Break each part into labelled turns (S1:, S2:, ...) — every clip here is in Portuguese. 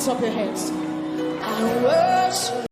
S1: lift up your hands. I worship.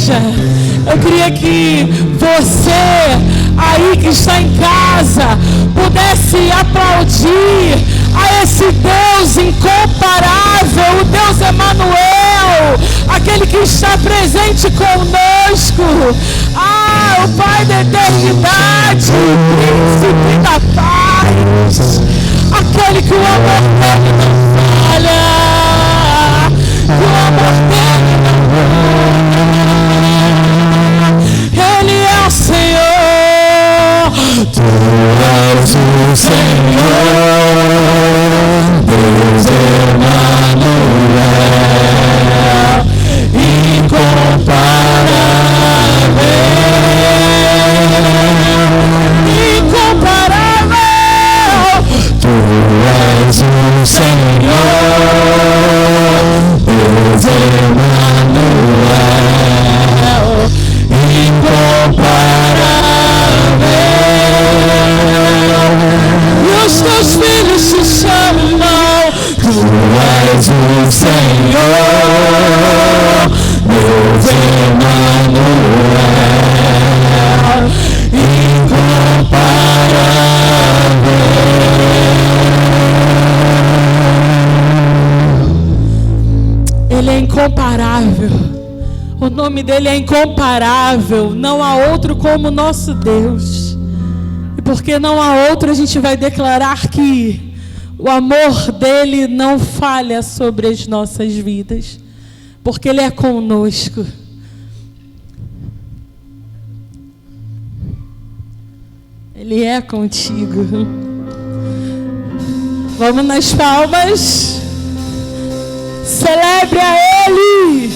S2: igreja, eu queria que você aí que está em casa pudesse aplaudir a esse Deus incomparável, o Deus Emanuel, aquele que está presente conosco. O Pai da eternidade, o Príncipe da paz, aquele que o amor dele não falha, que o amor dele não falha. Ele é o Senhor.
S3: Tu és o Senhor, Deus Emanuel, incomparável. Tu és o Senhor, Deus Emanuel, incomparável.
S2: E os teus filhos te chamam.
S3: Tu és o Senhor, Deus Emanuel, incomparável.
S2: Ele é incomparável. O nome dele é incomparável. Não há outro como o nosso Deus. E porque não há outro, a gente vai declarar que o amor dele não falha sobre as nossas vidas. Porque ele é conosco. Ele é contigo. Vamos nas palmas. Celebre a Ele.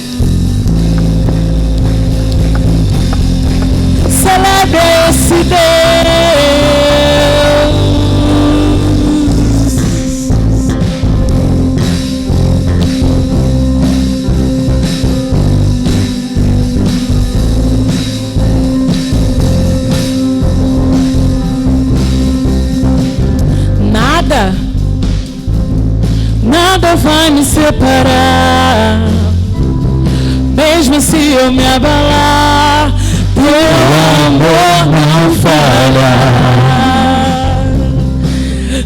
S2: Celebre a esse Deus. Nada vai me separar, mesmo se eu me abalar, teu amor não falha,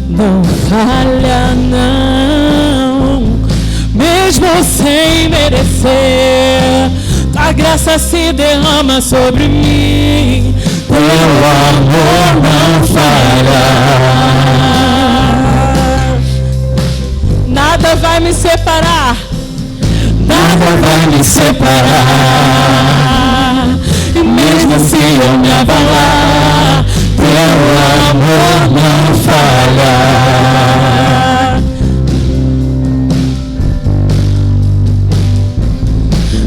S2: não falha não, mesmo sem merecer, a graça se derrama sobre mim, teu amor não falha. Nada vai me separar,
S3: nada vai me separar,
S2: e mesmo se eu me abalar,
S3: teu amor não falha.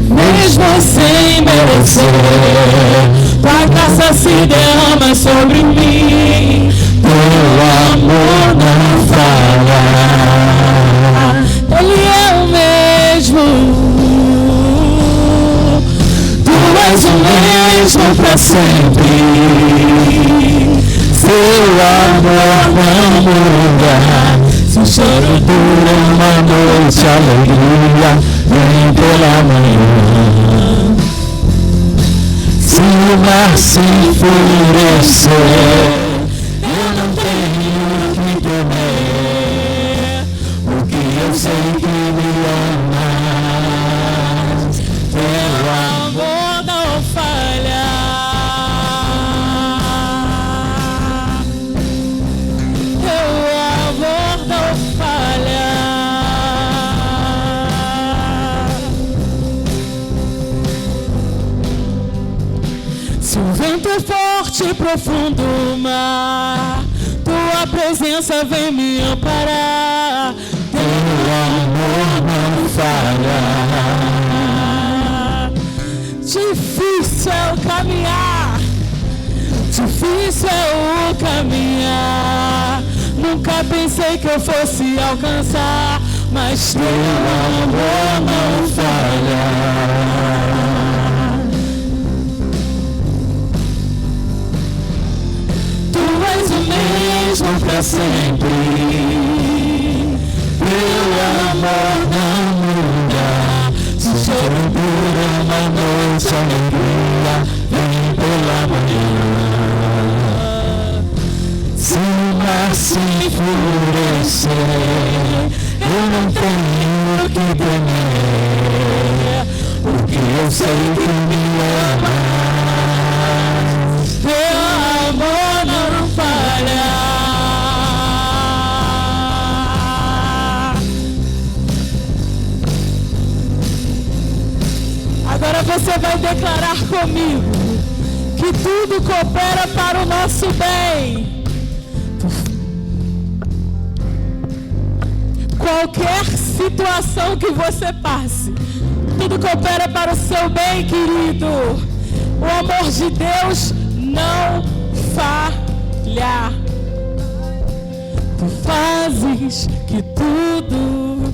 S2: Mesmo sem merecer, tua graça se derrama sobre mim,
S3: teu amor não falha.
S2: Ele é o mesmo.
S3: Tu és o mesmo para sempre. Seu amor não muda. Se o choro dura uma noite, alegria vem pela manhã. Se o mar se enfurecer, eu não tenho que temer, porque eu sei que me amas. Teu
S2: amor não falha. Teu amor não falha. Se o vento é forte e profundo o mar, tua presença vem me amparar.
S3: Teu amor não falha.
S2: Difícil é o caminhar, difícil é o caminhar. Nunca pensei que eu fosse alcançar, mas teu amor não falha. Tu és o mesmo pra sempre.
S3: Teu amor não muda. Se o choro dura uma noite, alegria se enfurecer, eu não tenho que temer, porque eu sei que me amas.
S2: Teu amor não falha. Agora você vai declarar comigo que tudo coopera para o nosso bem. Qualquer situação que você passe, tudo coopera para o seu bem, querido. O amor de Deus não falha. Tu fazes que tudo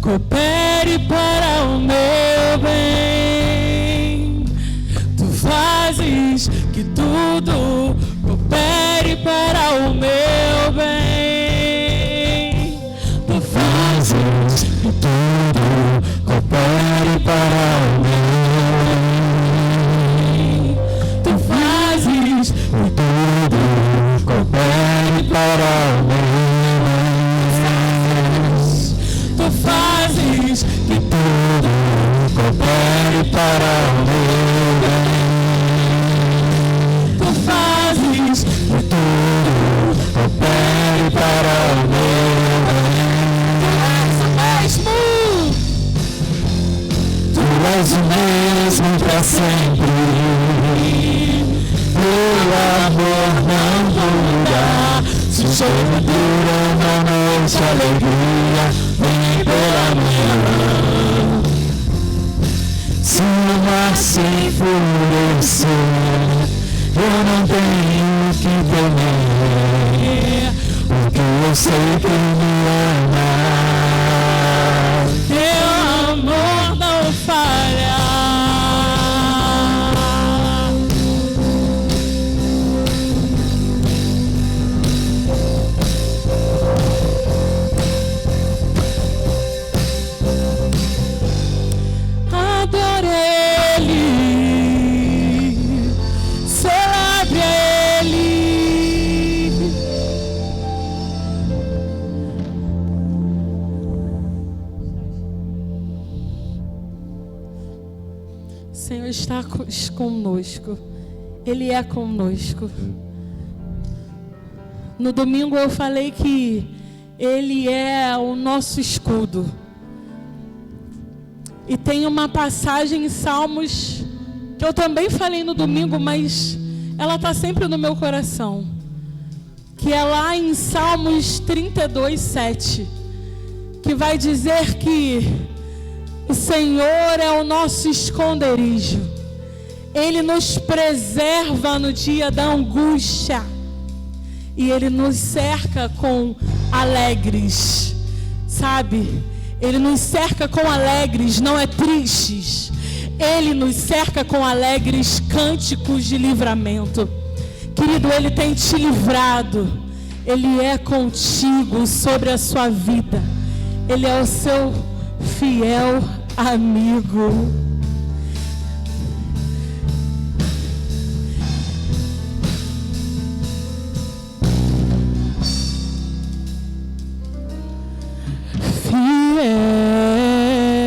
S2: coopere para o meu bem. Tu fazes que tudo coopere para o meu bem.
S3: Tu fazes que tudo coopere para o meu bem.
S2: Tu fazes
S3: que tudo coopere para o meu bem.
S2: Tu fazes
S3: que tudo coopere para o meu bem.
S2: Tu fazes
S3: Que tudo coopere para o meu bem. Tu és o mesmo para sempre. Teu amor não muda. Se o jogo dura na noite, a alegria vem pela manhã. Se o mar se enfurecer, eu não tenho que temer, porque eu sei que me amas.
S2: teu amor não falha. Adore Ele, celebre Ele. O Senhor está conosco, Ele é conosco. No domingo eu falei que Ele é o nosso escudo. E tem uma passagem em Salmos, que eu também falei no domingo, mas ela está sempre no meu coração. Que é lá em Salmos 32, 7. Que vai dizer que o Senhor é o nosso esconderijo. Ele nos preserva no dia da angústia. E Ele nos cerca com alegres. Sabe? Ele nos cerca com alegres, não é tristes. Ele nos cerca com alegres cânticos de livramento. Querido, Ele tem te livrado. Ele é contigo sobre a sua vida. Ele é o seu fiel amigo.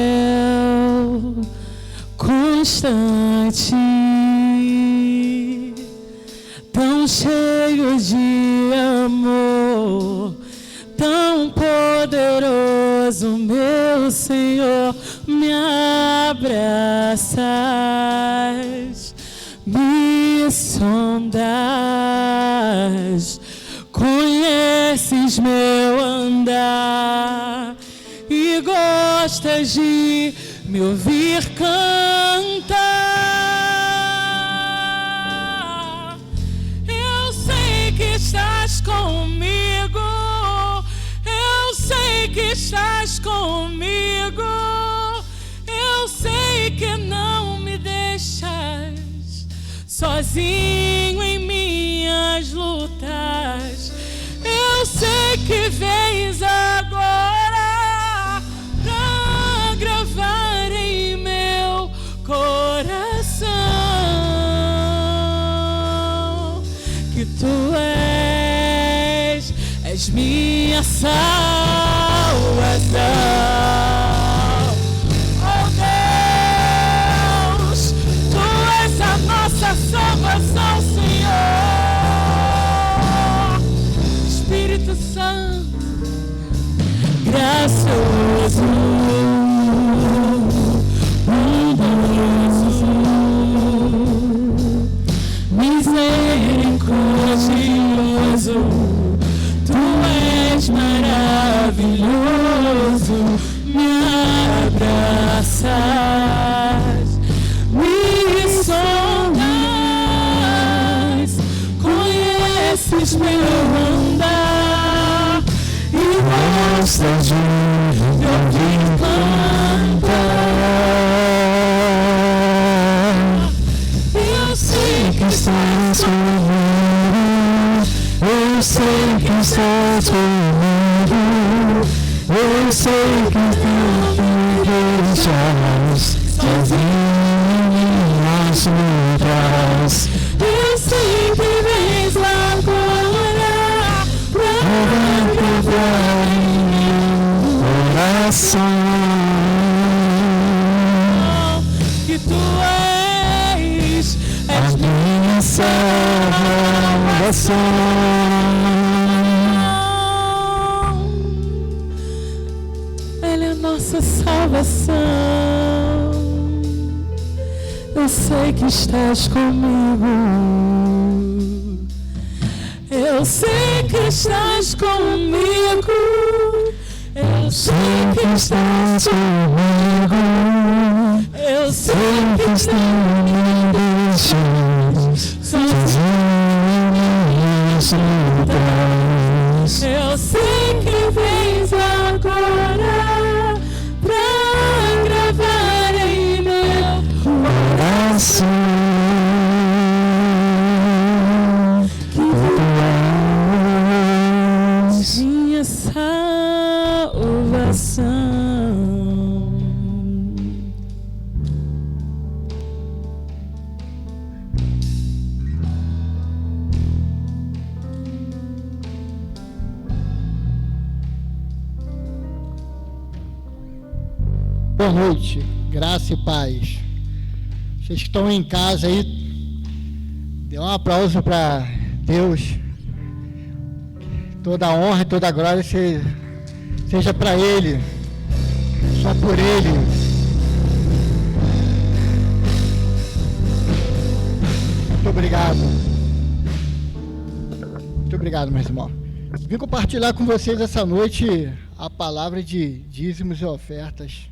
S2: Fiel, constante, tão cheio de amor, tão poderoso, meu Senhor, me abraças, me sondas, conheces meu andar e gostas de me ouvir cantar. Eu sei que estás comigo, eu sei que estás comigo, eu sei que não me deixas sozinho em minhas lutas. Eu sei que vens agora pra gravar em meu coração que tu és és minha salvação. Oh Deus, tu és a nossa salvação, Senhor. Espírito Santo, gracioso, bondoso, misericordioso, tu és maravilhoso, me abraças, me sondas, conheces meu andar e mostras onde cantar. Eu sei que estás comigo, eu sei que estás comigo, eu sei que não me deixas sozinho em minhas lutas. Eu sei que vens agora pra quebrar em meu coração que tu és minha salvação. Ele é a nossa salvação. Eu sei que estás comigo. Eu sei que estás comigo. Eu sei que estás comigo. Eu sei que estás comigo. Eu sei que vens agora pra gravar em meu coração que tu és minha salvação.
S4: Boa noite, graça e paz. Vocês que estão em casa aí, dê um aplauso para Deus. Toda a honra e toda a glória seja para Ele, só por Ele. Muito obrigado. Muito obrigado, meus irmãos. Vim compartilhar com vocês essa noite a palavra de dízimos e ofertas.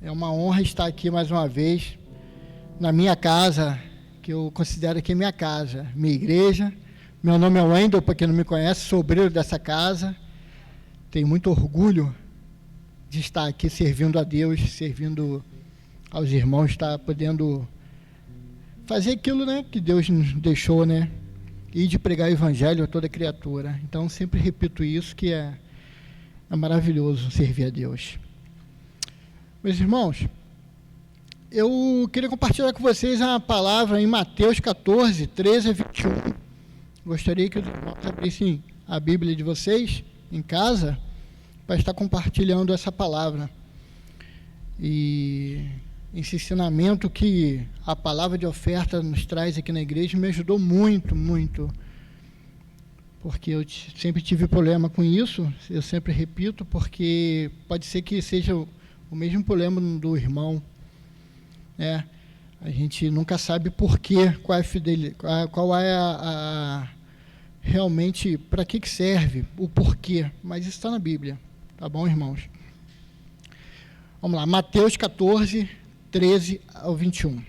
S4: É uma honra estar aqui mais uma vez na minha casa, que eu considero aqui minha casa, minha igreja. Meu nome é Wendel, para quem não me conhece, sou obreiro dessa casa. Tenho muito orgulho de estar aqui servindo a Deus, servindo aos irmãos, estar podendo fazer aquilo, né, que Deus nos deixou, né, e de pregar o evangelho a toda criatura. Então, sempre repito isso, que é maravilhoso servir a Deus. Meus irmãos, eu queria compartilhar com vocês uma palavra em Mateus 14, 13 a 21. Gostaria que os irmãos abrissem a Bíblia de vocês em casa para estar compartilhando essa palavra. E esse ensinamento que a palavra de oferta nos traz aqui na igreja me ajudou muito, muito. Porque eu sempre tive problema com isso, eu sempre repito, porque pode ser que seja o mesmo problema do irmão, né? A gente nunca sabe por quê, qual é realmente, para que serve, o porquê, mas isso está na Bíblia, tá bom, irmãos? Vamos lá, Mateus 14, 13 ao 21.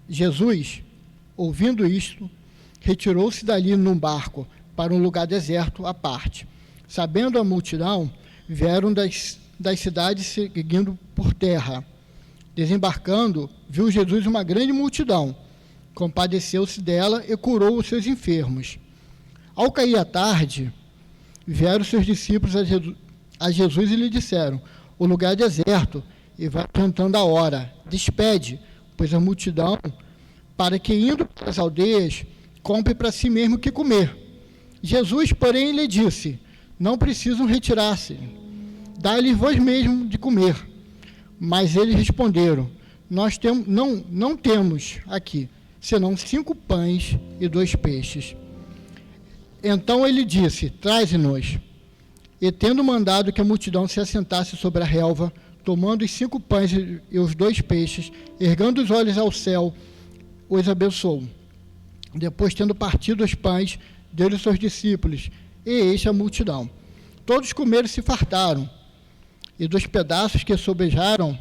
S4: Jesus, ouvindo isto, retirou-se dali num barco para um lugar deserto à parte. Sabendo a multidão, vieram das cidades seguindo por terra. Desembarcando, viu Jesus uma grande multidão. Compadeceu-se dela e curou os seus enfermos. Ao cair a tarde, vieram seus discípulos a Jesus e lhe disseram: o lugar é deserto e vai adiantando a hora. Despede, pois a multidão, para que, indo para as aldeias, compre para si mesmo o que comer. Jesus, porém, lhe disse: não precisam retirar-se. Dá-lhes vós mesmo de comer. Mas eles responderam, não temos aqui, senão 5 pães e 2 peixes. Então ele disse, traze-nos. E tendo mandado que a multidão se assentasse sobre a relva, tomando os 5 pães e os 2 peixes, ergando os olhos ao céu, os abençoou. Depois, tendo partido os pães, deu-lhe aos seus discípulos, e eis a multidão. Todos comeram e se fartaram, e dos pedaços que sobejaram,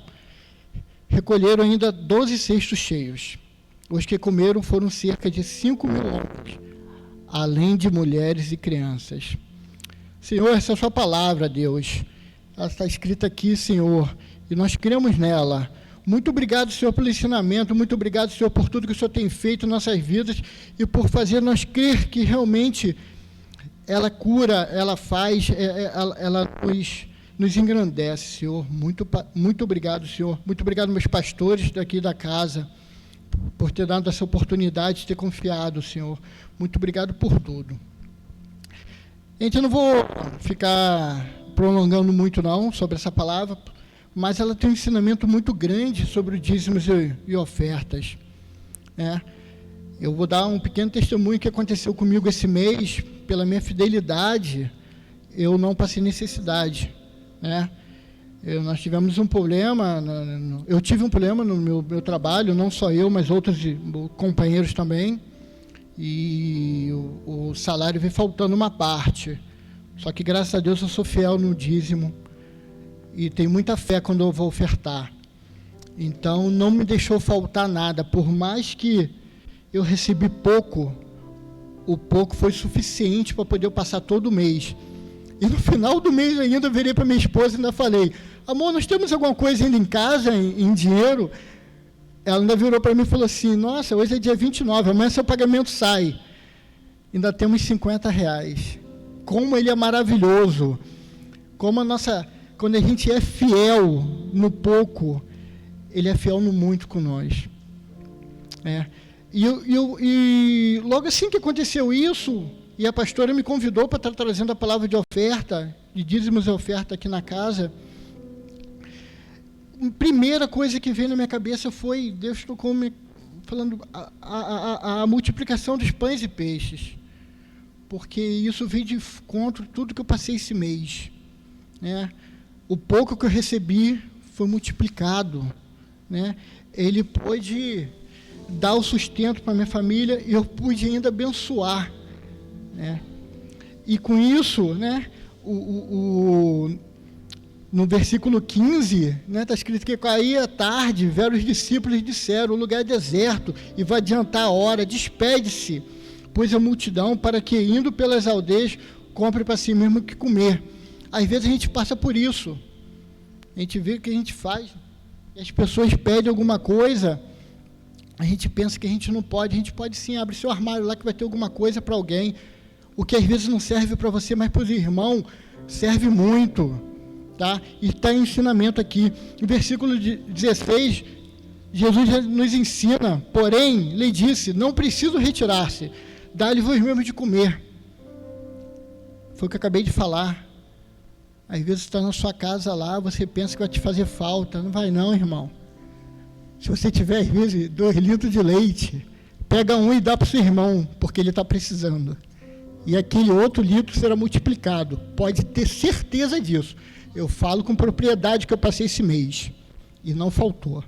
S4: recolheram ainda 12 cestos cheios. Os que comeram foram cerca de 5.000 homens, além de mulheres e crianças. Senhor, essa é a sua palavra, Deus. Ela está escrita aqui, Senhor, e nós cremos nela. Muito obrigado, Senhor, pelo ensinamento. Muito obrigado, Senhor, por tudo que o Senhor tem feito em nossas vidas e por fazer nós crer que realmente ela cura, ela faz, ela nos engrandece, Senhor. Muito obrigado, Senhor. Muito obrigado, meus pastores daqui da casa, por ter dado essa oportunidade de ter confiado, Senhor. Muito obrigado por tudo. Gente, eu não vou ficar prolongando muito, não, sobre essa palavra, mas ela tem um ensinamento muito grande sobre o dízimos e ofertas. Eu vou dar um pequeno testemunho que aconteceu comigo esse mês. Pela minha fidelidade, eu não passei necessidade. Nós tivemos um problema, eu tive um problema no meu trabalho, não só eu, mas outros companheiros também, e o salário veio faltando uma parte. Só que, graças a Deus, eu sou fiel no dízimo e tenho muita fé quando eu vou ofertar. Então, não me deixou faltar nada. Por mais que eu recebi pouco, o pouco foi suficiente para poder eu passar todo o mês. E no final do mês ainda, eu virei para minha esposa e ainda falei, amor, nós temos alguma coisa ainda em casa, em dinheiro? Ela ainda virou para mim e falou assim, nossa, hoje é dia 29, amanhã seu pagamento sai. Ainda temos R$50. Como ele é maravilhoso. Como quando a gente é fiel no pouco, ele é fiel no muito com nós. E logo assim que aconteceu isso, e a pastora me convidou para estar trazendo a palavra de oferta, de dízimos e oferta aqui na casa, a primeira coisa que veio na minha cabeça foi, Deus tocou me falando a multiplicação dos pães e peixes, porque isso veio de encontro tudo que eu passei esse mês. O pouco que eu recebi foi multiplicado. Ele pôde dar o sustento para minha família e eu pude ainda abençoar. E com isso, no versículo 15, está escrito que caía a tarde, vieram os discípulos e disseram, o lugar é deserto e vai adiantar a hora, despede-se, pois a multidão, para que, indo pelas aldeias, compre para si mesmo o que comer. Às vezes a gente passa por isso, a gente vê o que a gente faz, e as pessoas pedem alguma coisa, a gente pensa que a gente não pode, a gente pode sim, abre seu armário lá que vai ter alguma coisa para alguém, o que às vezes não serve para você, mas para os irmãos serve muito, tá? E está em ensinamento aqui, no versículo 16, Jesus já nos ensina, porém, lhe disse, não preciso retirar-se, dá-lhe vós mesmo de comer. Foi o que eu acabei de falar. Às vezes está na sua casa lá, você pensa que vai te fazer falta, não vai não, irmão. Se você tiver, às vezes, 2 litros de leite, pega um e dá para o seu irmão, porque ele está precisando. E aquele outro litro será multiplicado. Pode ter certeza disso. Eu falo com propriedade que eu passei esse mês. E não faltou.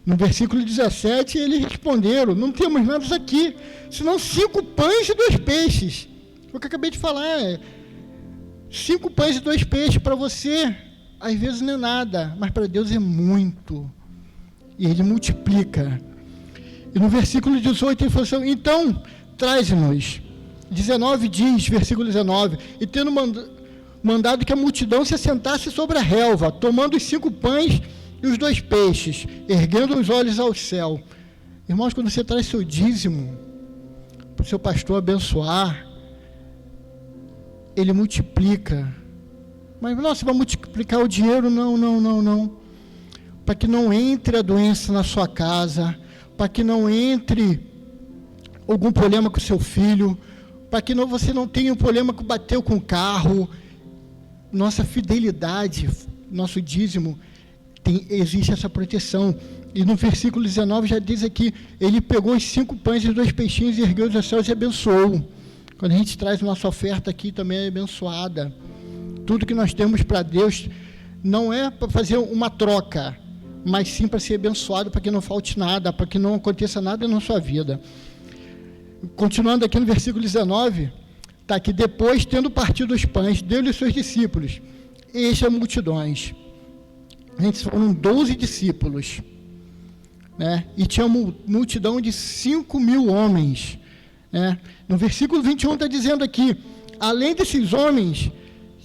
S4: No versículo 17, eles responderam, não temos nada aqui, senão 5 pães e 2 peixes. Foi o que eu acabei de falar. 5 pães e 2 peixes para você, às vezes não é nada, mas para Deus é muito. E Ele multiplica. E no versículo 18 ele falou assim, então, traze-nos. 19 diz, versículo 19, e tendo mandado que a multidão se assentasse sobre a relva, tomando os 5 pães e os 2 peixes, erguendo os olhos ao céu. Irmãos, quando você traz seu dízimo para o seu pastor abençoar, ele multiplica. Mas, nossa, vai multiplicar o dinheiro? Não. Para que não entre a doença na sua casa, para que não entre algum problema com o seu filho, para que você não tenha um problema que bateu com o carro. Nossa fidelidade, nosso dízimo, existe essa proteção. E no versículo 19 já diz aqui, ele pegou os 5 pães e os 2 peixinhos, ergueu os céus e abençoou. Quando a gente traz nossa oferta aqui, também é abençoada. Tudo que nós temos para Deus não é para fazer uma troca, mas sim para ser abençoado, para que não falte nada, para que não aconteça nada na sua vida. Continuando aqui no versículo 19, está aqui, depois, tendo partido os pães, deu-lhe os seus discípulos, enche as multidões. Gente, foram 12 discípulos, né? E tinha uma multidão de 5.000 homens, né? No versículo 21 está dizendo aqui, além desses homens,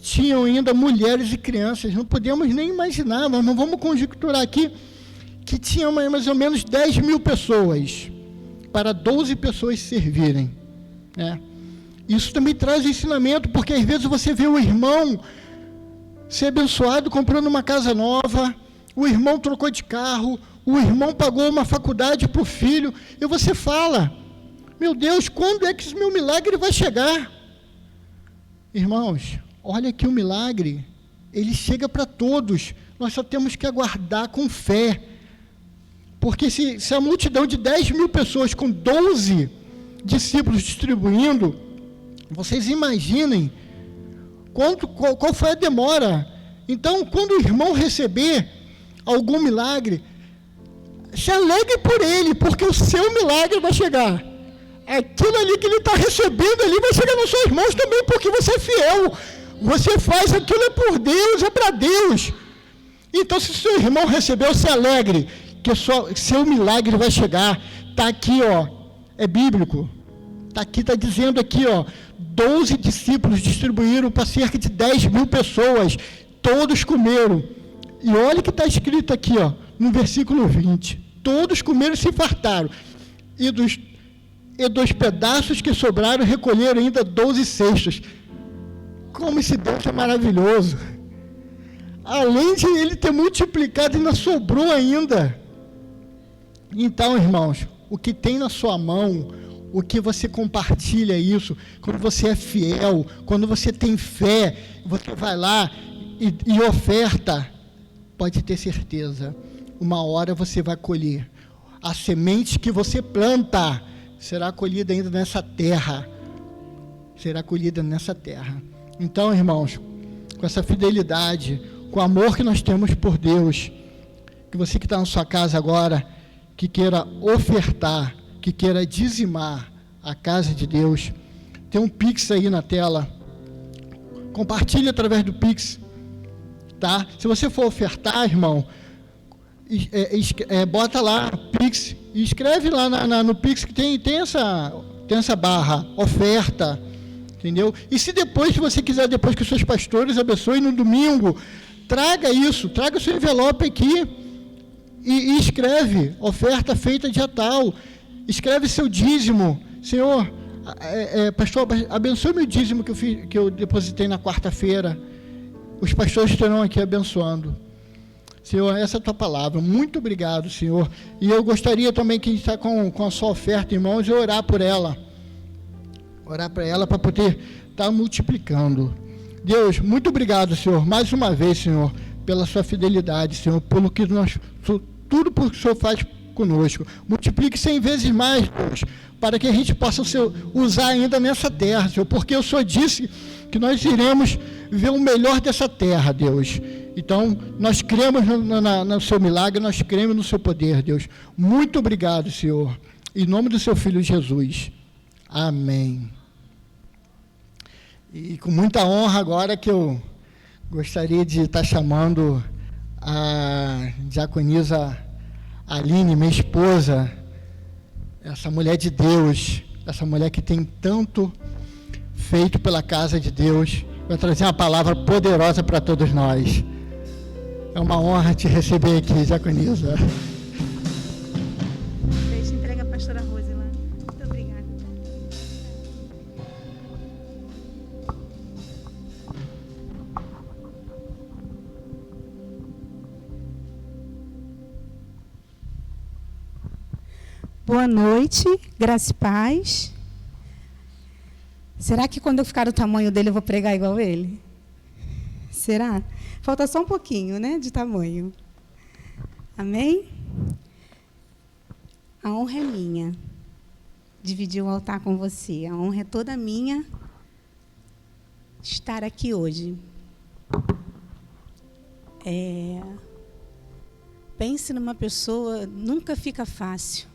S4: tinham ainda mulheres e crianças. Não podemos nem imaginar, nós não vamos conjecturar aqui, que tinha mais ou menos 10.000 pessoas, para 12 pessoas servirem, né? Isso também traz ensinamento, porque às vezes você vê o irmão ser abençoado comprando uma casa nova, o irmão trocou de carro, o irmão pagou uma faculdade para o filho, e você fala, meu Deus, quando é que esse meu milagre vai chegar? Irmãos, olha que o milagre, ele chega para todos, nós só temos que aguardar com fé, porque se a multidão de 10.000 pessoas com 12 discípulos distribuindo, vocês imaginem qual foi a demora. Então, quando o irmão receber algum milagre, se alegre por ele, porque o seu milagre vai chegar. Aquilo ali que ele está recebendo ali vai chegar nas suas mãos também, porque você é fiel. Você faz aquilo, é por Deus, é para Deus. Então, se seu irmão recebeu, se alegre, que seu milagre vai chegar. Está aqui, ó, é bíblico. Está aqui, está dizendo aqui, ó, 12 discípulos distribuíram para cerca de 10.000 pessoas, todos comeram. E olha o que está escrito aqui, ó, no versículo 20. Todos comeram e se fartaram. E dos pedaços que sobraram, recolheram ainda 12 cestos. Como esse Deus é maravilhoso. Além de ele ter multiplicado, ainda sobrou ainda. Então, irmãos, o que tem na sua mão, o que você compartilha isso, quando você é fiel, quando você tem fé, você vai lá e oferta, pode ter certeza, uma hora você vai colher. A semente que você planta será colhida ainda nessa terra. Será colhida nessa terra. Então, irmãos, com essa fidelidade, com o amor que nós temos por Deus, que você que está na sua casa agora, que queira ofertar, que queira dizimar a casa de Deus, tem um Pix aí na tela, compartilhe através do Pix, tá? Se você for ofertar, irmão, bota lá Pix, e escreve lá no Pix que tem essa barra, oferta, entendeu? E se depois, se você quiser, depois que os seus pastores abençoem no domingo, traga o seu envelope aqui, e escreve, oferta feita dia tal, escreve seu dízimo, Senhor, pastor, abençoe meu dízimo que eu depositei na quarta-feira, os pastores estarão aqui abençoando, Senhor, essa é a tua palavra, muito obrigado, Senhor, e eu gostaria também que a gente está com a sua oferta em mãos, e orar por ela, para poder estar multiplicando. Deus, muito obrigado, Senhor, mais uma vez, Senhor, pela sua fidelidade, Senhor, pelo que tudo por que o Senhor faz conosco. Multiplique 100 vezes mais, Deus, para que a gente possa usar ainda nessa terra, Senhor, porque o Senhor disse que nós iremos ver o melhor dessa terra, Deus. Então, nós cremos no seu milagre, nós cremos no seu poder, Deus. Muito obrigado, Senhor. Em nome do seu Filho Jesus. Amém. E com muita honra agora que eu gostaria de estar chamando a diaconisa Aline, minha esposa, essa mulher de Deus, essa mulher que tem tanto feito pela casa de Deus, vai trazer uma palavra poderosa para todos nós. É uma honra te receber aqui, diaconisa.
S5: Deixa, entrega a pastora Rose lá. Muito obrigada. Boa noite, graça e paz. Será que quando eu ficar do tamanho dele eu vou pregar igual ele? Será? Falta só um pouquinho, né, de tamanho. Amém? A honra é minha. Dividir o altar com você. A honra é toda minha estar aqui hoje. Pense numa pessoa, nunca fica fácil.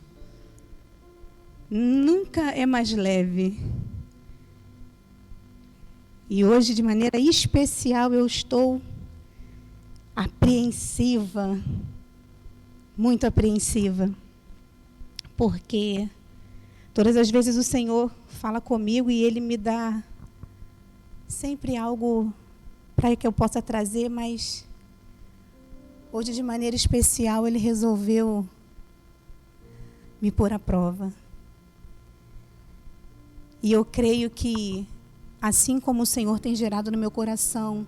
S5: Nunca é mais leve. E hoje, de maneira especial, eu estou apreensiva, muito apreensiva, porque todas as vezes o Senhor fala comigo e Ele me dá sempre algo para que eu possa trazer, mas hoje, de maneira especial, Ele resolveu me pôr à prova. E eu creio que, assim como o Senhor tem gerado no meu coração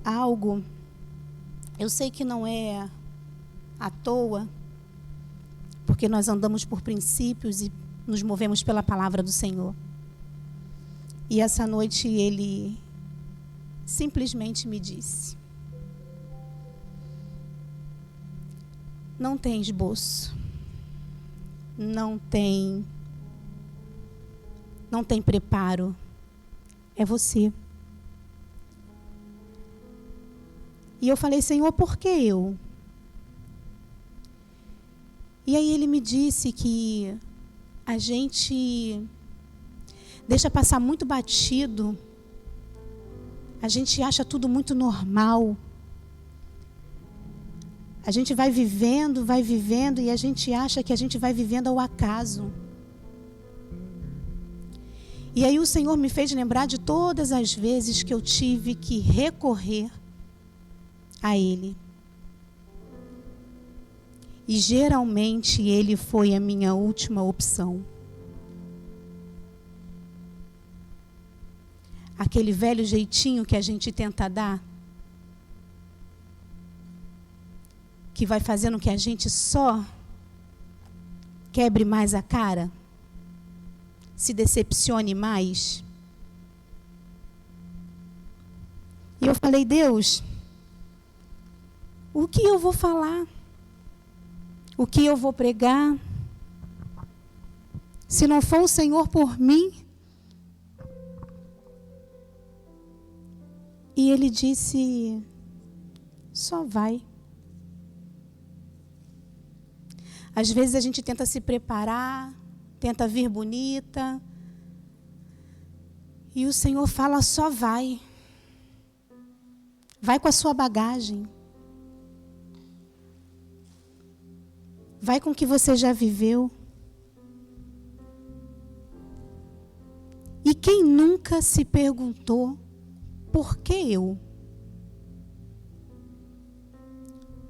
S5: algo, eu sei que não é à toa, porque nós andamos por princípios e nos movemos pela palavra do Senhor. E essa noite Ele simplesmente me disse: não tem esboço, não tem preparo, é você. E eu falei: Senhor, por que eu? E aí Ele me disse que a gente deixa passar muito batido, a gente acha tudo muito normal. A gente vai vivendo e a gente acha que a gente vai vivendo ao acaso. E aí o Senhor me fez lembrar de todas as vezes que eu tive que recorrer a Ele. E geralmente Ele foi a minha última opção. Aquele velho jeitinho que a gente tenta dar, que vai fazendo que a gente só quebre mais a cara, se decepcione mais. E eu falei: Deus, o que eu vou falar? O que eu vou pregar? Se não for o Senhor por mim? E Ele disse: só vai. Às vezes a gente tenta se preparar, tenta vir bonita, e o Senhor fala: só vai. Vai com a sua bagagem. Vai com o que você já viveu. E quem nunca se perguntou: por que eu?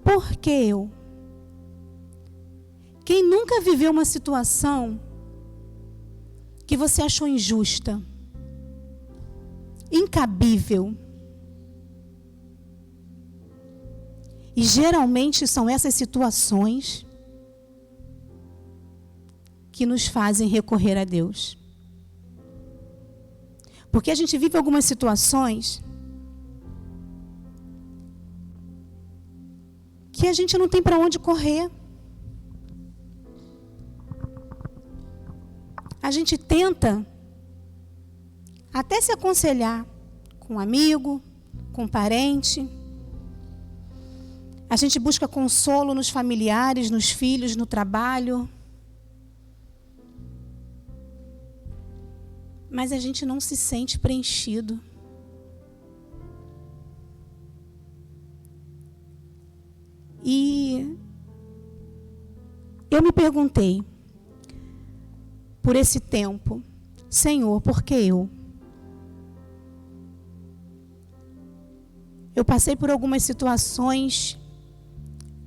S5: Por que eu? Quem nunca viveu uma situação que você achou injusta, incabível? E geralmente são essas situações que nos fazem recorrer a Deus. Porque a gente vive algumas situações que a gente não tem para onde correr. A gente tenta até se aconselhar com um amigo, com um parente. A gente busca consolo nos familiares, nos filhos, no trabalho. Mas a gente não se sente preenchido. E eu me perguntei, por esse tempo: Senhor, por que eu? Eu passei por algumas situações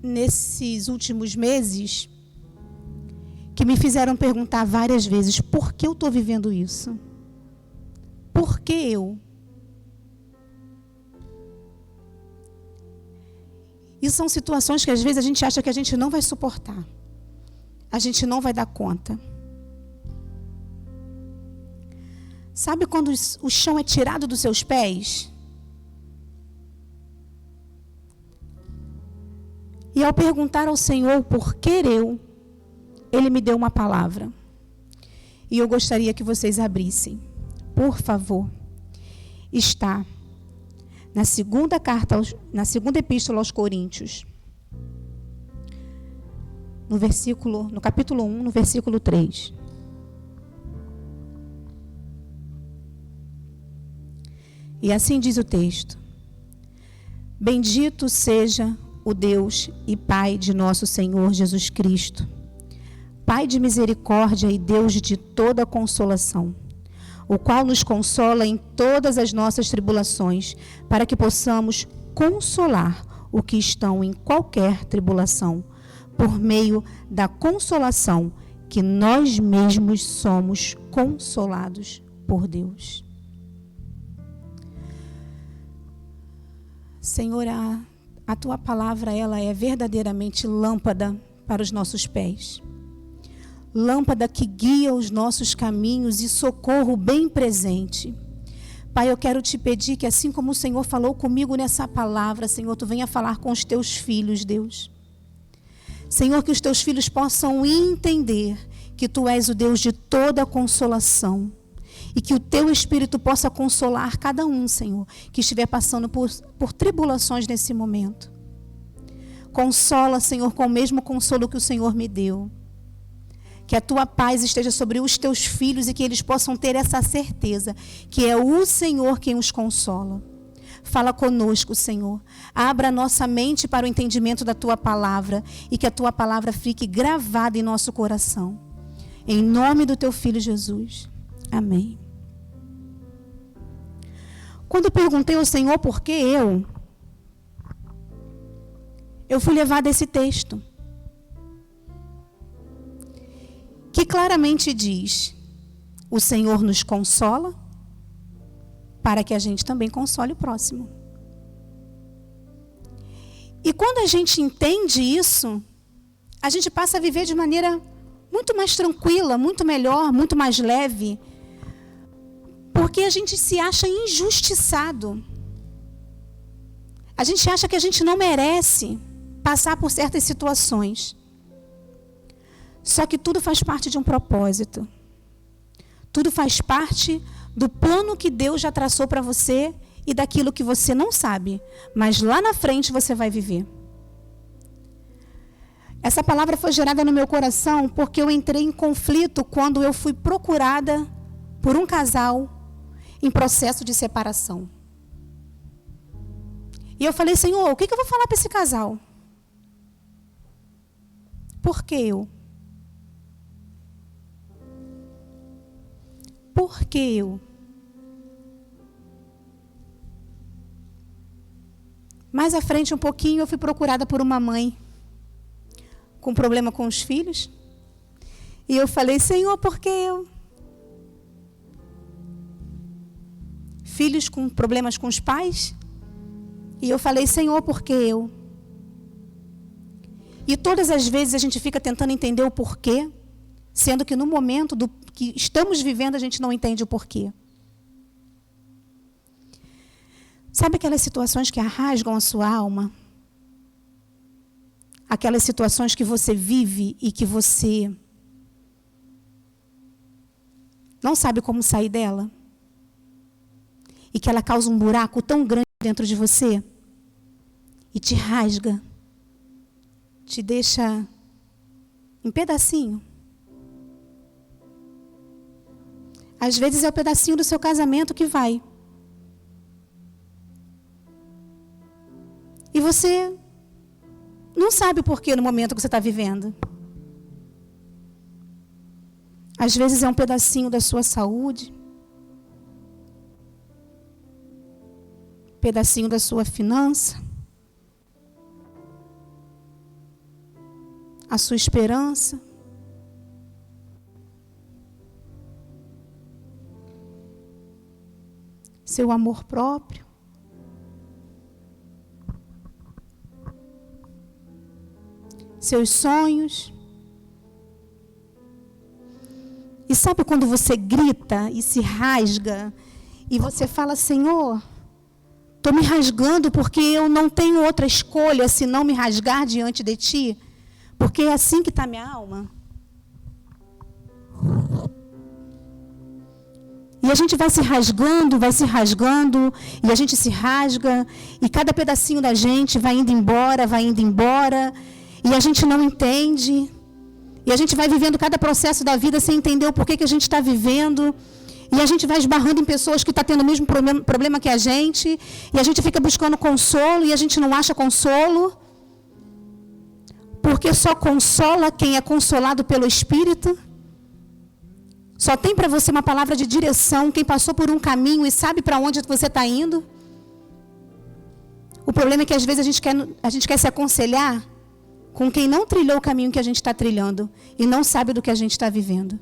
S5: nesses últimos meses que me fizeram perguntar várias vezes: por que eu estou vivendo isso? Por que eu? E são situações que às vezes a gente acha que a gente não vai suportar. A gente não vai dar conta. Sabe quando o chão é tirado dos seus pés? E ao perguntar ao Senhor por que Ele me deu uma palavra. E eu gostaria que vocês abrissem, por favor. Está na segunda epístola aos Coríntios, no capítulo 1, no versículo 3. E assim diz o texto: Bendito seja o Deus e Pai de nosso Senhor Jesus Cristo, Pai de misericórdia e Deus de toda consolação, o qual nos consola em todas as nossas tribulações, para que possamos consolar os que estão em qualquer tribulação, por meio da consolação que nós mesmos somos consolados por Deus. Senhor, a Tua palavra, ela é verdadeiramente lâmpada para os nossos pés. Lâmpada que guia os nossos caminhos e socorro bem presente. Pai, eu quero te pedir que assim como o Senhor falou comigo nessa palavra, Senhor, Tu venha falar com os Teus filhos, Deus. Senhor, que os Teus filhos possam entender que Tu és o Deus de toda consolação. E que o Teu Espírito possa consolar cada um, Senhor, que estiver passando por tribulações nesse momento. Consola, Senhor, com o mesmo consolo que o Senhor me deu. Que a Tua paz esteja sobre os Teus filhos e que eles possam ter essa certeza que é o Senhor quem os consola. Fala conosco, Senhor. Abra nossa mente para o entendimento da Tua palavra e que a Tua palavra fique gravada em nosso coração. Em nome do Teu Filho Jesus. Amém. Quando eu perguntei ao Senhor por que eu fui levada a esse texto, que claramente diz: o Senhor nos consola para que a gente também console o próximo. E quando a gente entende isso, a gente passa a viver de maneira muito mais tranquila, muito melhor, muito mais leve, porque a gente se acha injustiçado. A gente acha que a gente não merece passar por certas situações. Só que tudo faz parte de um propósito. Tudo faz parte do plano que Deus já traçou para você e daquilo que você não sabe, mas lá na frente você vai viver. Essa palavra foi gerada no meu coração porque eu entrei em conflito quando eu fui procurada por um casal em processo de separação. E eu falei: Senhor, o que eu vou falar para esse casal? Por que eu? Por que eu? Mais à frente um pouquinho, eu fui procurada por uma mãe com problema com os filhos. E eu falei: Senhor, por que eu? Filhos com problemas com os pais. E eu falei: Senhor, por que eu? E todas as vezes a gente fica tentando entender o porquê, sendo que no momento do que estamos vivendo a gente não entende o porquê. Sabe aquelas situações que rasgam a sua alma? Aquelas situações que você vive e que você não sabe como sair dela? E que ela causa um buraco tão grande dentro de você e te rasga, te deixa em pedacinho. Às vezes é o pedacinho do seu casamento que vai. E você não sabe o porquê no momento que você está vivendo. Às vezes é um pedacinho da sua saúde, pedacinho da sua finança, a sua esperança. Seu amor próprio. Seus sonhos. E sabe quando você grita e se rasga e você fala, Senhor, estou me rasgando porque eu não tenho outra escolha senão me rasgar diante de Ti? Porque é assim que está minha alma. E a gente vai se rasgando, e a gente se rasga, e cada pedacinho da gente vai indo embora, e a gente não entende. E a gente vai vivendo cada processo da vida sem entender o porquê que a gente está vivendo. E a gente vai esbarrando em pessoas que estão tendo o mesmo problema que a gente. E a gente fica buscando consolo e a gente não acha consolo. Porque só consola quem é consolado pelo Espírito. Só tem para você uma palavra de direção quem passou por um caminho e sabe para onde você está indo. O problema é que às vezes a gente quer se aconselhar com quem não trilhou o caminho que a gente está trilhando e não sabe do que a gente está vivendo.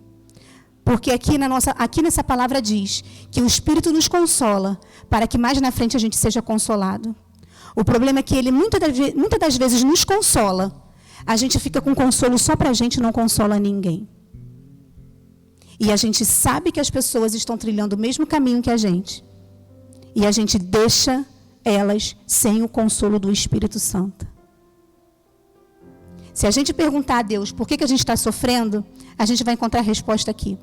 S5: Porque aqui nessa palavra diz que o Espírito nos consola para que mais na frente a gente seja consolado. O problema é que ele muitas das vezes nos consola. A gente fica com consolo só para a gente e não consola ninguém. E a gente sabe que as pessoas estão trilhando o mesmo caminho que a gente. E a gente deixa elas sem o consolo do Espírito Santo. Se a gente perguntar a Deus por que a gente está sofrendo, a gente vai encontrar a resposta aqui.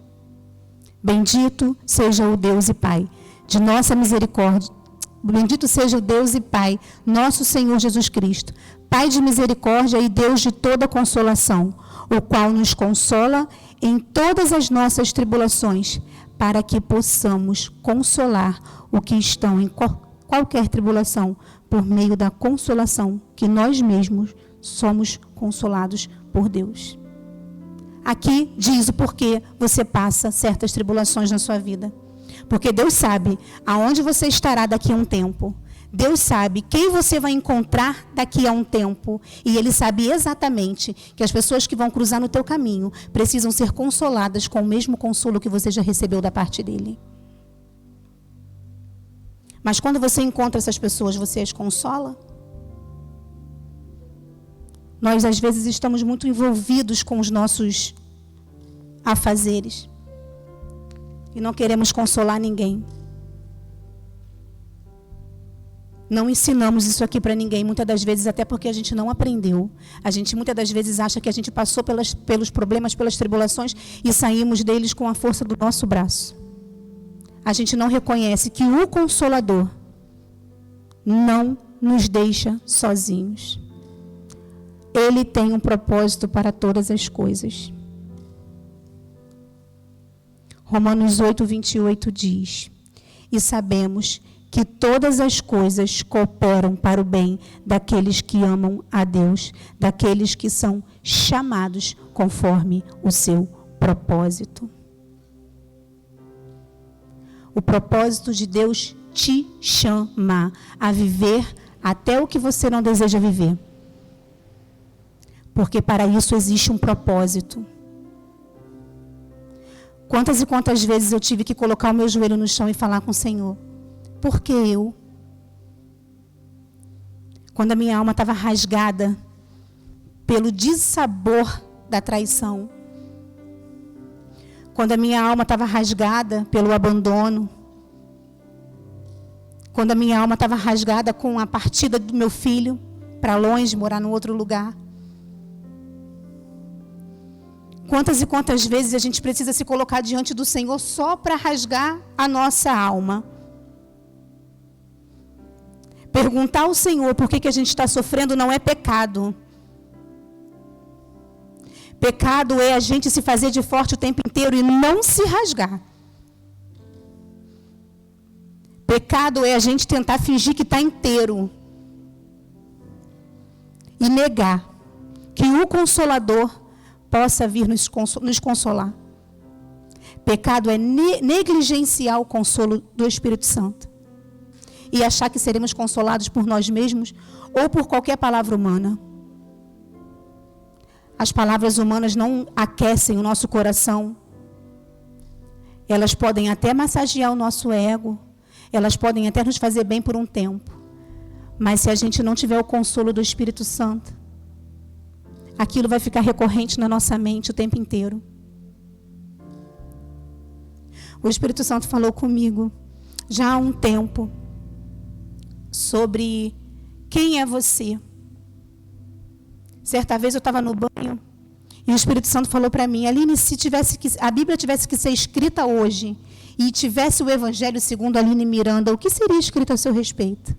S5: Bendito seja o Deus e Pai de nossa misericórdia. Bendito seja o Deus e Pai, nosso Senhor Jesus Cristo, Pai de misericórdia e Deus de toda consolação, o qual nos consola em todas as nossas tribulações, para que possamos consolar o que estão em qualquer tribulação, por meio da consolação que nós mesmos somos consolados por Deus. Aqui diz o porquê você passa certas tribulações na sua vida. Porque Deus sabe aonde você estará daqui a um tempo. Deus sabe quem você vai encontrar daqui a um tempo. E Ele sabe exatamente que as pessoas que vão cruzar no teu caminho precisam ser consoladas com o mesmo consolo que você já recebeu da parte dEle. Mas quando você encontra essas pessoas, você as consola? Nós, às vezes, estamos muito envolvidos com os nossos afazeres. E não queremos consolar ninguém. Não ensinamos isso aqui para ninguém, muitas das vezes até porque a gente não aprendeu. A gente muitas das vezes acha que a gente passou pelos problemas, pelas tribulações e saímos deles com a força do nosso braço. A gente não reconhece que o Consolador não nos deixa sozinhos. Ele tem um propósito para todas as coisas. Romanos 8:28 diz: e sabemos que todas as coisas cooperam para o bem daqueles que amam a Deus, daqueles que são chamados conforme o seu propósito. O propósito de Deus te chama a viver até o que você não deseja viver. Porque para isso existe um propósito. Quantas e quantas vezes eu tive que colocar o meu joelho no chão e falar com o Senhor? Por que eu? Quando a minha alma estava rasgada pelo dissabor da traição. Quando a minha alma estava rasgada pelo abandono. Quando a minha alma estava rasgada com a partida do meu filho para longe, morar num outro lugar. Quantas e quantas vezes a gente precisa se colocar diante do Senhor só para rasgar a nossa alma? Perguntar ao Senhor por que a gente está sofrendo não é pecado. Pecado é a gente se fazer de forte o tempo inteiro e não se rasgar. Pecado é a gente tentar fingir que está inteiro e negar que o Consolador possa vir nos consolar. Pecado é negligenciar o consolo do Espírito Santo e achar que seremos consolados por nós mesmos ou por qualquer palavra humana. As palavras humanas não aquecem o nosso coração. Elas podem até massagear o nosso ego, elas podem até nos fazer bem por um tempo, mas se a gente não tiver o consolo do Espírito Santo, aquilo vai ficar recorrente na nossa mente o tempo inteiro. O Espírito Santo falou comigo já há um tempo sobre quem é você. Certa vez eu estava no banho e o Espírito Santo falou para mim: Aline, se a Bíblia tivesse que ser escrita hoje e tivesse o Evangelho segundo Aline Miranda, o que seria escrito a seu respeito?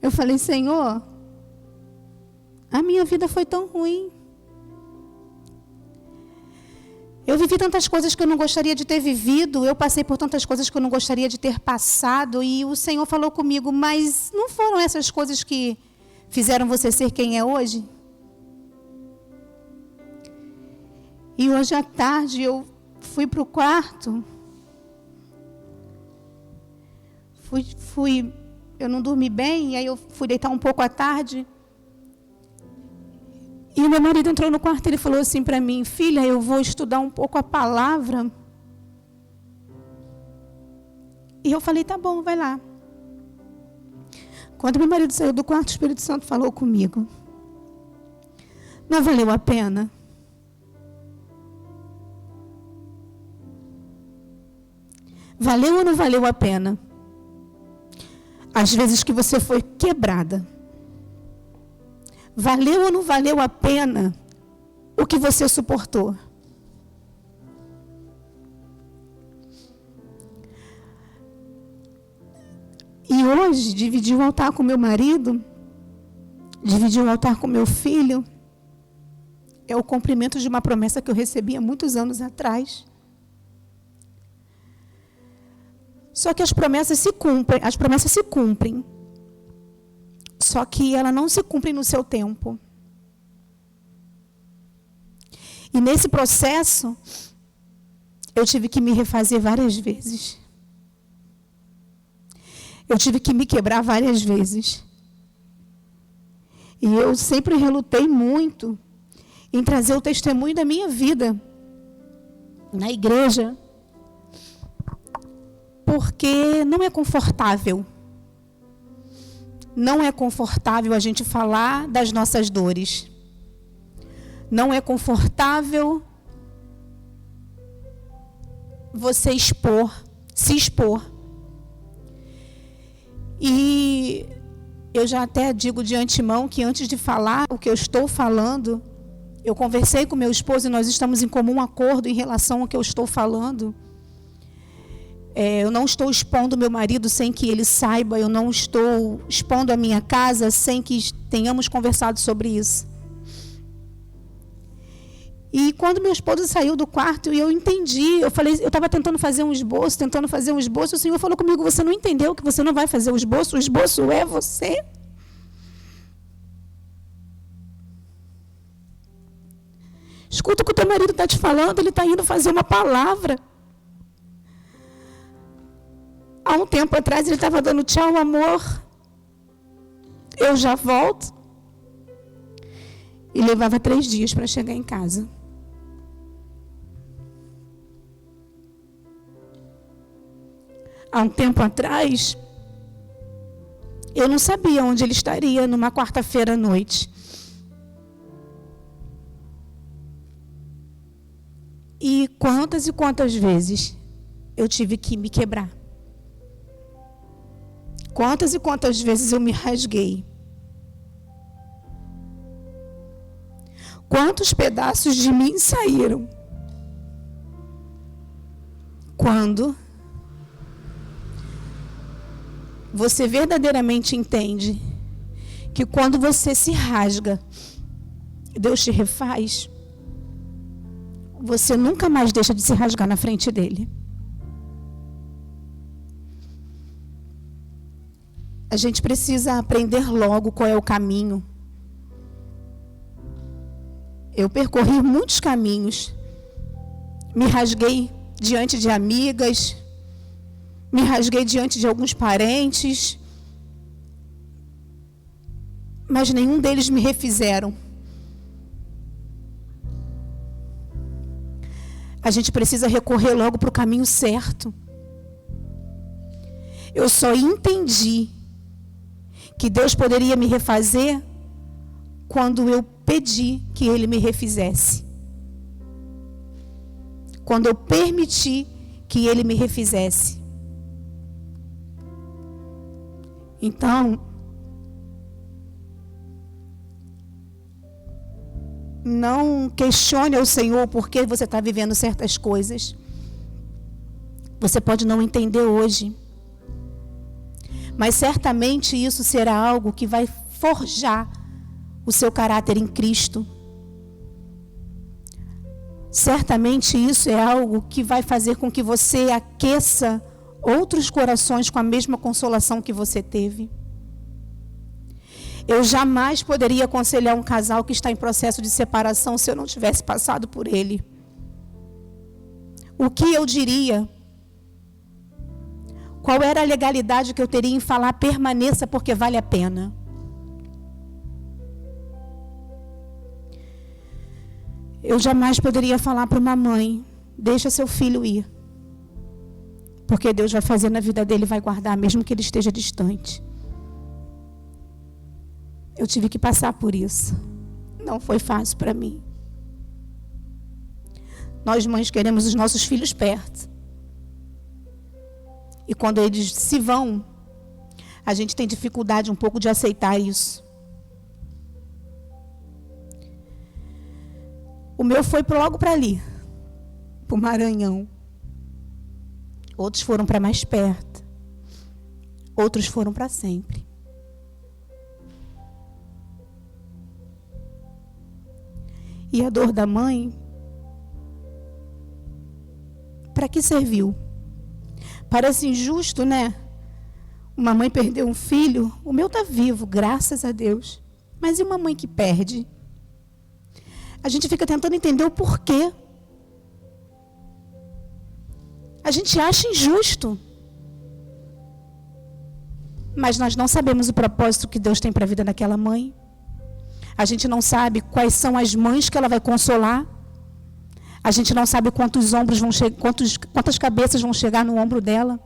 S5: Eu falei: Senhor, a minha vida foi tão ruim. Eu vivi tantas coisas que eu não gostaria de ter vivido, eu passei por tantas coisas que eu não gostaria de ter passado, e o Senhor falou comigo: mas não foram essas coisas que fizeram você ser quem é hoje? E hoje à tarde eu fui para o quarto, eu não dormi bem, e aí eu fui deitar um pouco à tarde. E o meu marido entrou no quarto e ele falou assim para mim: filha, eu vou estudar um pouco a palavra. E eu falei: tá bom, vai lá. Quando meu marido saiu do quarto, o Espírito Santo falou comigo: não valeu a pena? Valeu ou não valeu a pena? As vezes que você foi quebrada. Valeu ou não valeu a pena o que você suportou? E hoje, dividir o altar com meu marido, dividir o altar com meu filho, é o cumprimento de uma promessa que eu recebi há muitos anos atrás. Só que as promessas se cumprem. Só que ela não se cumpre no seu tempo. E nesse processo, eu tive que me refazer várias vezes. Eu tive que me quebrar várias vezes. E eu sempre relutei muito em trazer o testemunho da minha vida na igreja, porque não é confortável. Não é confortável a gente falar das nossas dores. Não é confortável você se expor. E eu já até digo de antemão que antes de falar o que eu estou falando, eu conversei com meu esposo e nós estamos em comum acordo em relação ao que eu estou falando. Eu não estou expondo meu marido sem que ele saiba, eu não estou expondo a minha casa sem que tenhamos conversado sobre isso. E quando meu esposo saiu do quarto, eu entendi, eu estava tentando fazer um esboço, o Senhor falou comigo: você não entendeu que você não vai fazer o esboço é você. Escuta o que o teu marido está te falando, ele está indo fazer uma palavra. Há um tempo atrás ele estava dando tchau, amor, eu já volto. E levava 3 dias para chegar em casa. Há um tempo atrás, eu não sabia onde ele estaria numa quarta-feira à noite. E quantas vezes eu tive que me quebrar. Quantas e quantas vezes eu me rasguei. Quantos pedaços de mim saíram. Quando você verdadeiramente entende que quando você se rasga, Deus te refaz, você nunca mais deixa de se rasgar na frente dele. A gente precisa aprender logo qual é o caminho. Eu percorri muitos caminhos. Me rasguei diante de amigas, me rasguei diante de alguns parentes, mas nenhum deles me refizeram. A gente precisa recorrer logo para o caminho certo. Eu só entendi que Deus poderia me refazer quando eu pedi que ele me refizesse. Quando eu permiti que ele me refizesse. Então, não questione ao Senhor por que você está vivendo certas coisas. Você pode não entender hoje, mas certamente isso será algo que vai forjar o seu caráter em Cristo. Certamente isso é algo que vai fazer com que você aqueça outros corações com a mesma consolação que você teve. Eu jamais poderia aconselhar um casal que está em processo de separação se eu não tivesse passado por ele. O que eu diria? Qual era a legalidade que eu teria em falar permaneça porque vale a pena? Eu jamais poderia falar para uma mãe, deixa seu filho ir. Porque Deus vai fazer na vida dele e vai guardar, mesmo que ele esteja distante. Eu tive que passar por isso. Não foi fácil para mim. Nós mães queremos os nossos filhos perto. E quando eles se vão, a gente tem dificuldade um pouco de aceitar isso. O meu foi logo para ali, para o Maranhão. Outros foram para mais perto. Outros foram para sempre. E a dor da mãe, para que serviu? Parece injusto, né? Uma mãe perdeu um filho, o meu está vivo, graças a Deus. Mas e uma mãe que perde? A gente fica tentando entender o porquê. A gente acha injusto. Mas nós não sabemos o propósito que Deus tem para a vida daquela mãe. A gente não sabe quais são as mães que ela vai consolar. A gente não sabe quantos ombros vão chegar, quantas cabeças vão chegar no ombro dela.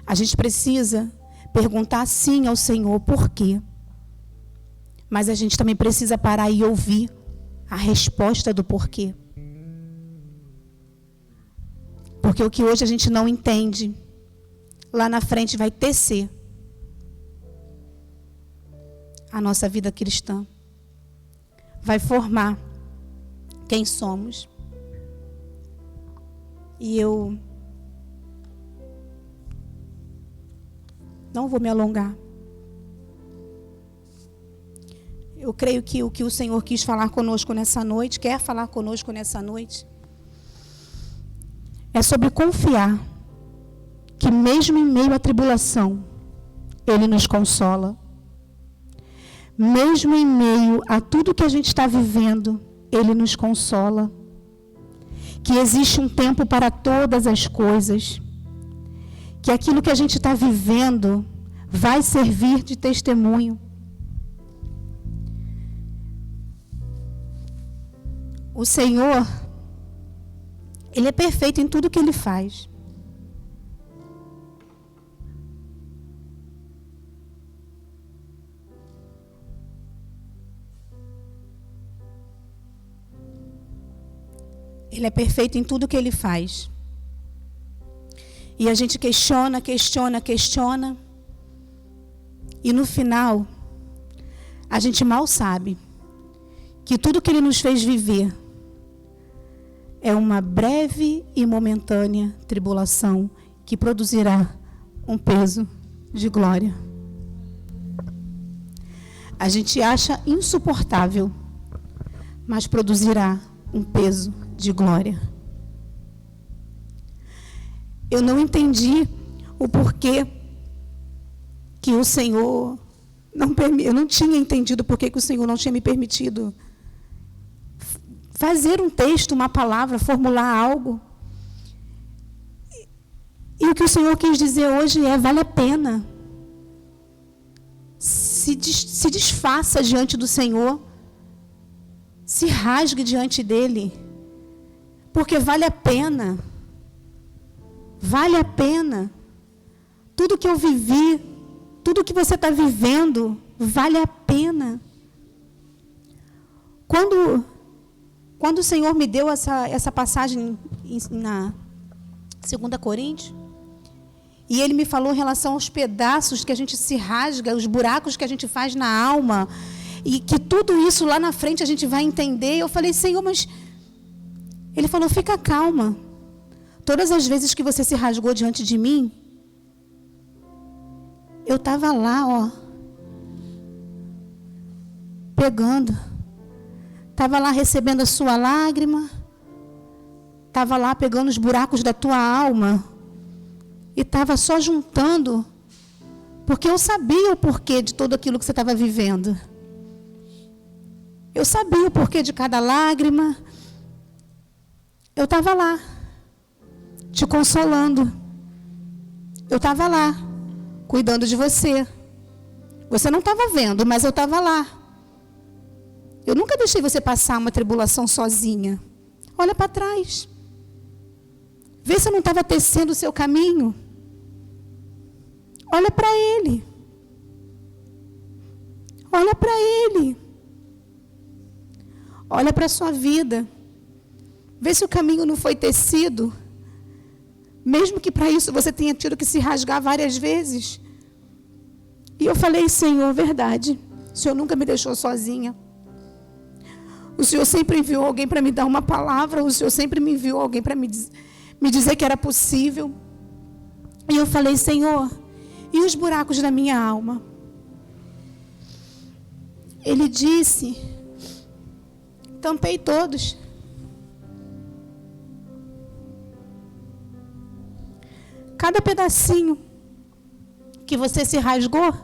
S5: A gente precisa perguntar sim ao Senhor por quê. Mas a gente também precisa parar e ouvir a resposta do porquê. Porque o que hoje a gente não entende, lá na frente vai tecer a nossa vida cristã. Vai formar quem somos. E eu não vou me alongar. Eu creio que o que o Senhor quis falar conosco nessa noite, quer falar conosco nessa noite, é sobre confiar que mesmo em meio à tribulação, Ele nos consola. Mesmo em meio a tudo que a gente está vivendo, Ele nos consola. Que existe um tempo para todas as coisas. Que aquilo que a gente está vivendo vai servir de testemunho. O Senhor, Ele é perfeito em tudo que Ele faz. Ele é perfeito em tudo que Ele faz. E a gente questiona. E no final, a gente mal sabe que tudo que Ele nos fez viver é uma breve e momentânea tribulação que produzirá um peso de glória. A gente acha insuportável, mas produzirá um peso de glória. Eu não entendi o porquê que o Senhor não permitiu. Eu não tinha entendido por que o Senhor não tinha me permitido fazer um texto, uma palavra, formular algo. E o que o Senhor quis dizer hoje é: vale a pena. Se desfaça diante do Senhor. Se rasgue diante dEle. Porque vale a pena. Vale a pena. Tudo que eu vivi, tudo que você está vivendo, vale a pena. Quando o Senhor me deu essa passagem na 2 Coríntios, e Ele me falou em relação aos pedaços que a gente se rasga, os buracos que a gente faz na alma, e que tudo isso lá na frente a gente vai entender. Eu falei, Senhor, mas... Ele falou, fica calma. Todas as vezes que você se rasgou diante de mim, eu estava lá, ó, pegando. Estava lá recebendo a sua lágrima. Estava lá pegando os buracos da tua alma. E estava só juntando. Porque eu sabia o porquê de tudo aquilo que você estava vivendo. Eu sabia o porquê de cada lágrima. Eu estava lá, te consolando. Eu estava lá, cuidando de você. Você não estava vendo, mas eu estava lá. Eu nunca deixei você passar uma tribulação sozinha. Olha para trás. Vê se eu não estava tecendo o seu caminho. Olha para Ele. Olha para Ele. Olha para a sua vida. Vê se o caminho não foi tecido. Mesmo que para isso você tenha tido que se rasgar várias vezes. E eu falei, Senhor, verdade. O Senhor nunca me deixou sozinha. O Senhor sempre enviou alguém para me dar uma palavra. O Senhor sempre me enviou alguém para me dizer que era possível. E eu falei, Senhor, e os buracos da minha alma? Ele disse, tampei todos. Cada pedacinho que você se rasgou,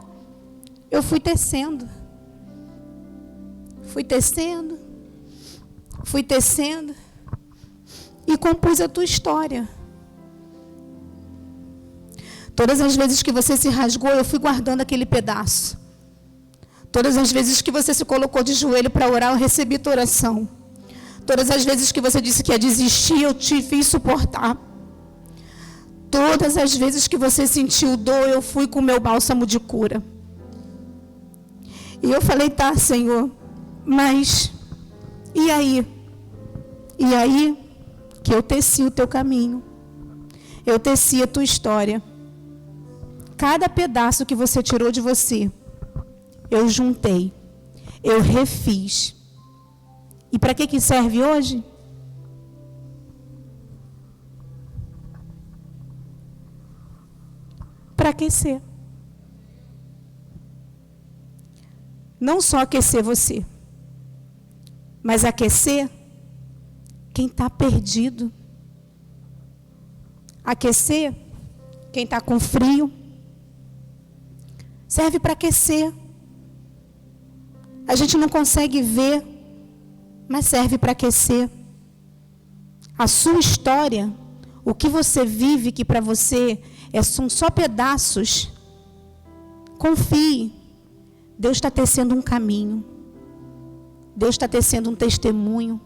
S5: eu fui tecendo. Fui tecendo. Fui tecendo. E compus a tua história. Todas as vezes que você se rasgou, eu fui guardando aquele pedaço. Todas as vezes que você se colocou de joelho para orar, eu recebi tua oração. Todas as vezes que você disse que ia desistir, eu te fiz suportar. Todas as vezes que você sentiu dor, eu fui com o meu bálsamo de cura. E eu falei, tá, Senhor, mas e aí? E aí que eu teci o teu caminho. Eu teci a tua história. Cada pedaço que você tirou de você, eu juntei. Eu refiz. E para que serve hoje? Para aquecer. Não só aquecer você, mas aquecer quem está perdido. Aquecer quem está com frio. Serve para aquecer. A gente não consegue ver, mas serve para aquecer. A sua história, o que você vive, que para você são só pedaços. Confie. Deus está tecendo um caminho. Deus está tecendo um testemunho.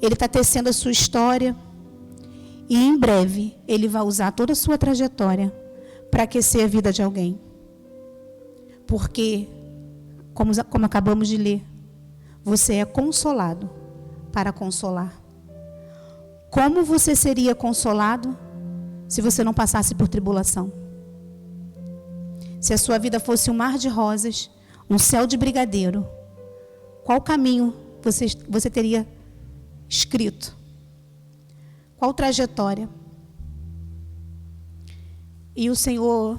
S5: Ele está tecendo a sua história. E em breve, Ele vai usar toda a sua trajetória para aquecer a vida de alguém. Porque, como acabamos de ler, você é consolado para consolar. Como você seria consolado se você não passasse por tribulação? Se a sua vida fosse um mar de rosas, um céu de brigadeiro, qual caminho você teria escrito? Qual trajetória? E o Senhor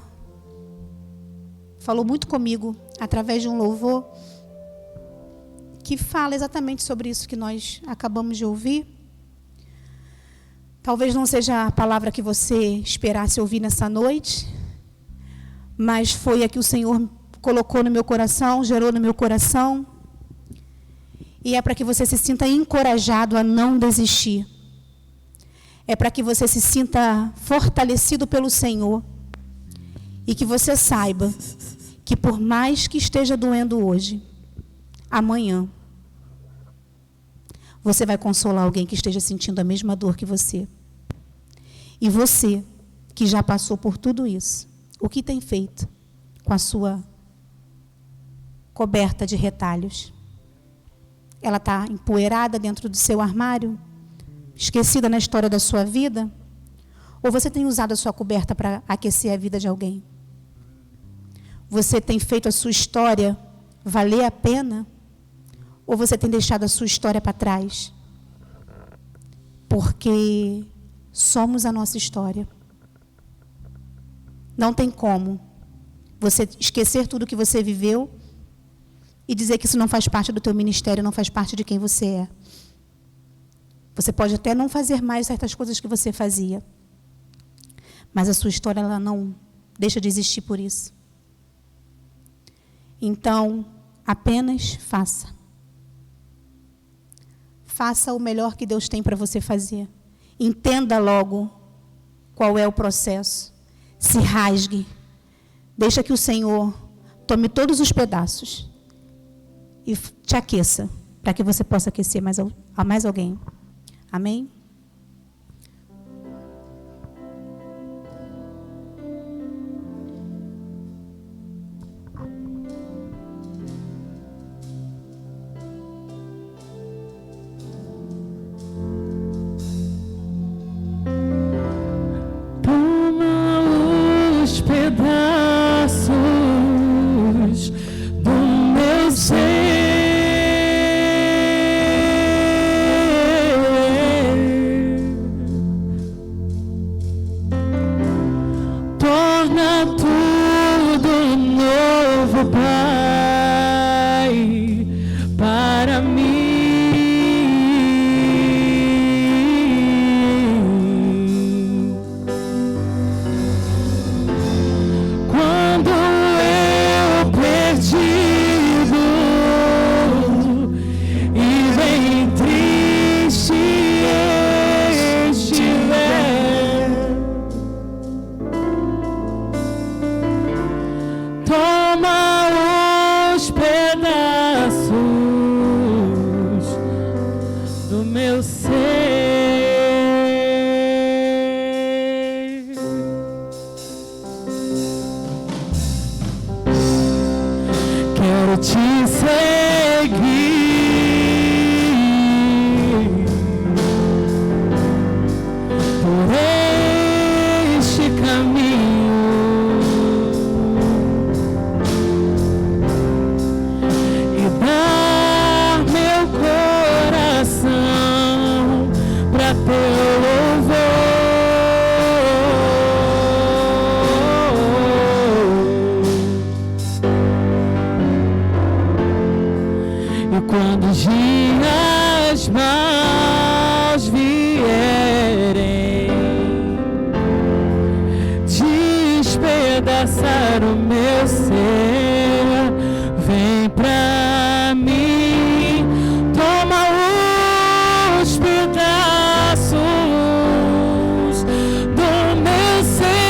S5: falou muito comigo através de um louvor que fala exatamente sobre isso que nós acabamos de ouvir. Talvez não seja a palavra que você esperasse ouvir nessa noite, mas foi a que o Senhor colocou no meu coração, gerou no meu coração. E é para que você se sinta encorajado a não desistir. É para que você se sinta fortalecido pelo Senhor. E que você saiba que por mais que esteja doendo hoje, amanhã, você vai consolar alguém que esteja sentindo a mesma dor que você. E você, que já passou por tudo isso, o que tem feito com a sua coberta de retalhos? Ela está empoeirada dentro do seu armário? Esquecida na história da sua vida? Ou você tem usado a sua coberta para aquecer a vida de alguém? Você tem feito a sua história valer a pena? Ou você tem deixado a sua história para trás? Porque somos a nossa história. Não tem como você esquecer tudo que você viveu e dizer que isso não faz parte do teu ministério, não faz parte de quem você é. Você pode até não fazer mais certas coisas que você fazia, mas a sua história ela não deixa de existir por isso. Então, apenas faça. Faça o melhor que Deus tem para você fazer. Entenda logo qual é o processo. Se rasgue. Deixa que o Senhor tome todos os pedaços e te aqueça, para que você possa aquecer a mais alguém. Amém?
S2: Pedaços do meu ser, torna tudo novo, Pai, para mim. Te seguir por este caminho e dar meu coração para teu louvor. Quando os dias maus vierem despedaçar o meu ser, vem pra mim, toma os pedaços do meu ser.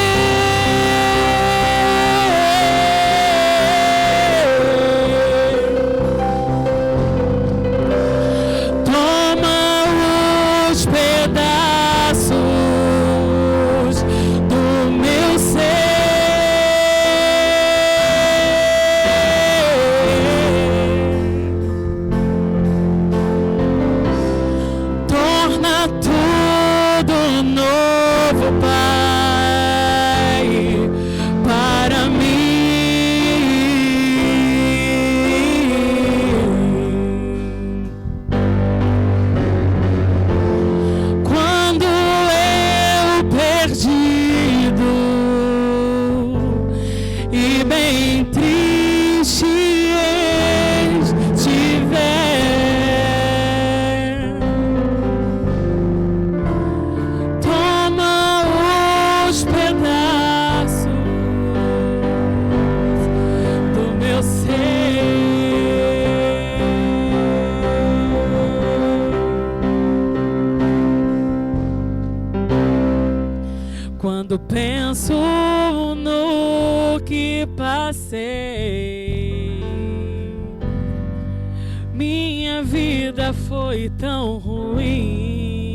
S2: Quando penso no que passei, minha vida foi tão ruim.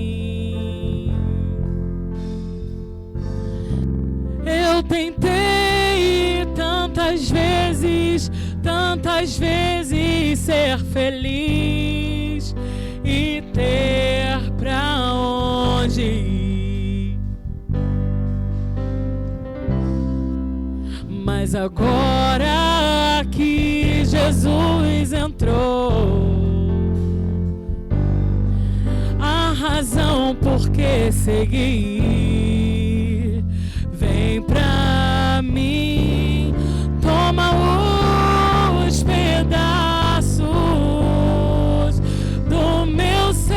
S2: Eu tentei tantas vezes, tantas quantas vezes ser feliz e ter pra onde ir. Mas agora que Jesus entrou, a razão por que seguir vem pra mim. Toma os pedaços do meu ser.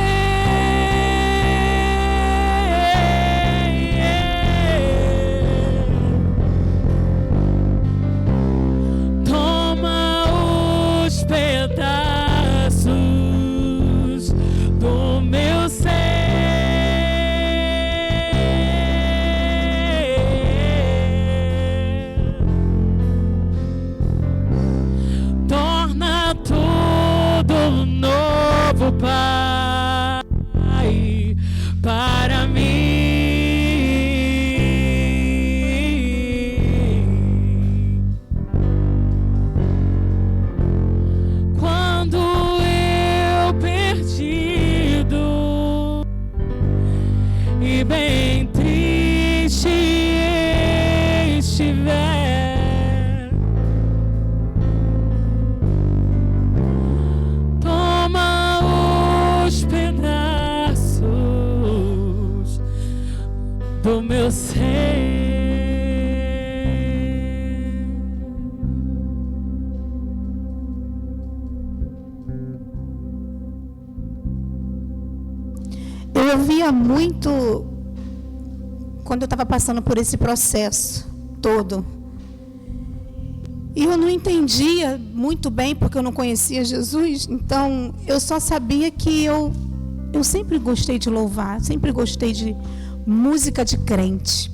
S2: Toma os pedaços do meu ser. Torna tudo novo, Pai, para mim. Quando eu perdido e bem triste estiver, toma os pedaços do meu ser.
S5: Eu ouvia muito quando eu estava passando por esse processo todo. E eu não entendia muito bem, porque eu não conhecia Jesus. Então, eu só sabia que eu sempre gostei de louvar, sempre gostei de música de crente.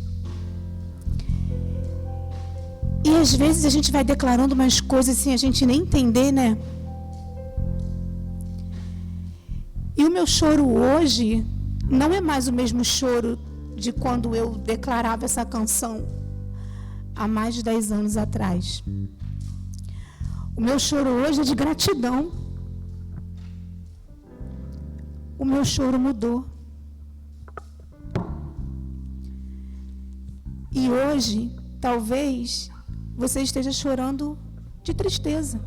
S5: E às vezes a gente vai declarando umas coisas sem a gente nem entender, né? E o meu choro hoje não é mais o mesmo choro de quando eu declarava essa canção há mais de 10 anos atrás. O meu choro hoje é de gratidão. O meu choro mudou. E hoje, talvez, você esteja chorando de tristeza.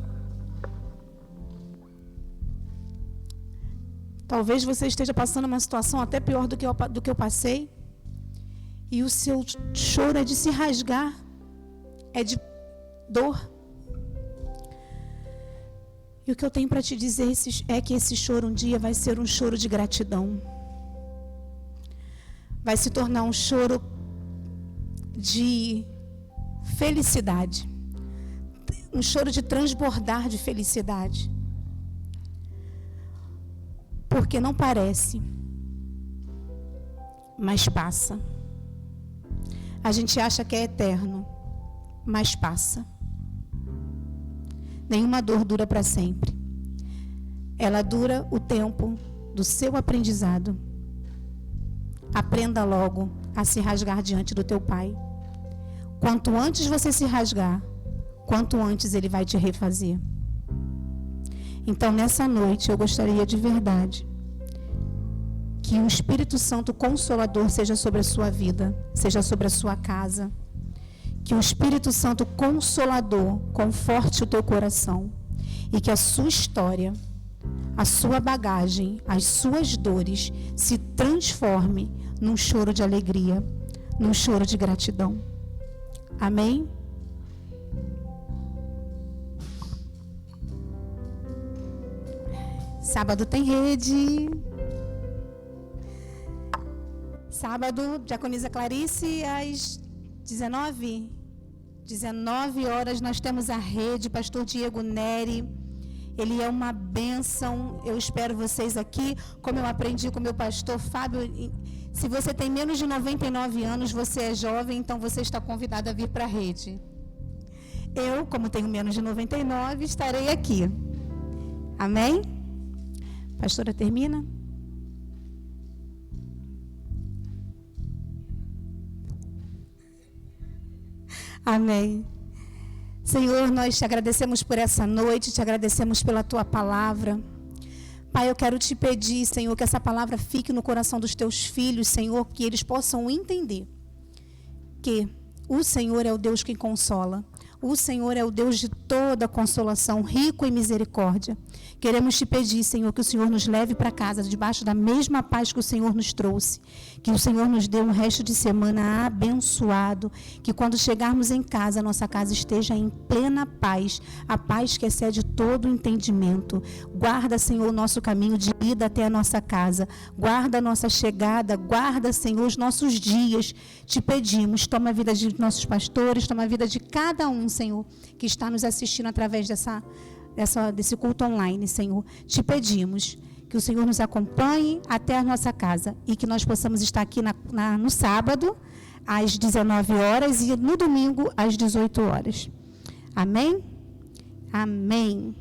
S5: Talvez você esteja passando uma situação até pior do que eu passei. E o seu choro é de se rasgar, é de dor. E o que eu tenho para te dizer é que esse choro um dia vai ser um choro de gratidão. Vai se tornar um choro de felicidade. Um choro de transbordar de felicidade. Porque não parece, mas passa. A gente acha que é eterno, mas passa. Nenhuma dor dura para sempre. Ela dura o tempo do seu aprendizado. Aprenda logo a se rasgar diante do teu Pai. Quanto antes você se rasgar, quanto antes Ele vai te refazer. Então, nessa noite, eu gostaria de verdade que o Espírito Santo Consolador seja sobre a sua vida, seja sobre a sua casa. Que o Espírito Santo Consolador conforte o teu coração e que a sua história, a sua bagagem, as suas dores se transforme num choro de alegria, num choro de gratidão. Amém? Sábado tem rede. Sábado, Diaconisa Clarice, às 19 horas, nós temos a rede, Pastor Diego Neri. Ele é uma bênção. Eu espero vocês aqui. Como eu aprendi com o meu pastor Fábio, se você tem menos de 99 anos, você é jovem, então você está convidado a vir para a rede. Eu, como tenho menos de 99, estarei aqui. Amém? Pastora, termina? Amém. Senhor, nós te agradecemos por essa noite, te agradecemos pela tua palavra. Pai, eu quero te pedir, Senhor, que essa palavra fique no coração dos teus filhos, Senhor, que eles possam entender que o Senhor é o Deus que consola. O Senhor é o Deus de toda consolação, rico em misericórdia. Queremos te pedir, Senhor, que o Senhor nos leve para casa debaixo da mesma paz que o Senhor nos trouxe. Que o Senhor nos dê um resto de semana abençoado. Que quando chegarmos em casa, a nossa casa esteja em plena paz. A paz que excede todo o entendimento. Guarda, Senhor, o nosso caminho de ida até a nossa casa. Guarda a nossa chegada. Guarda, Senhor, os nossos dias. Te pedimos, toma a vida de nossos pastores, toma a vida de cada um, Senhor, que está nos assistindo através desse culto online, Senhor. Te pedimos que o Senhor nos acompanhe até a nossa casa e que nós possamos estar aqui no sábado, às 19 horas e no domingo, às 18 horas. Amém? Amém.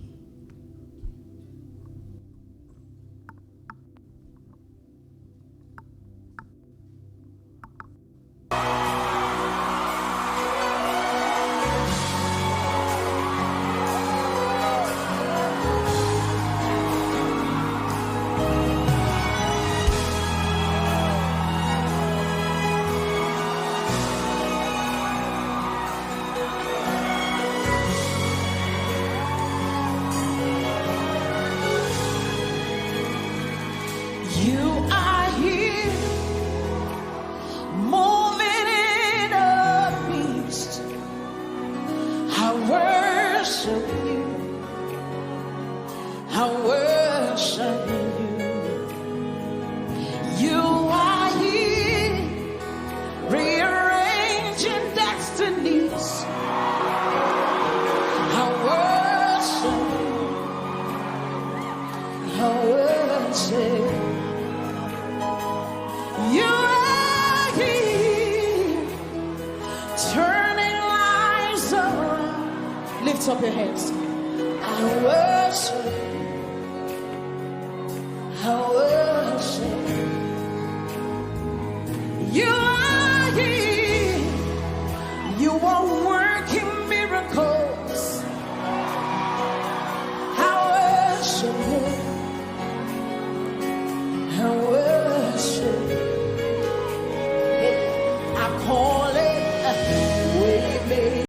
S1: Lift up your hands. I worship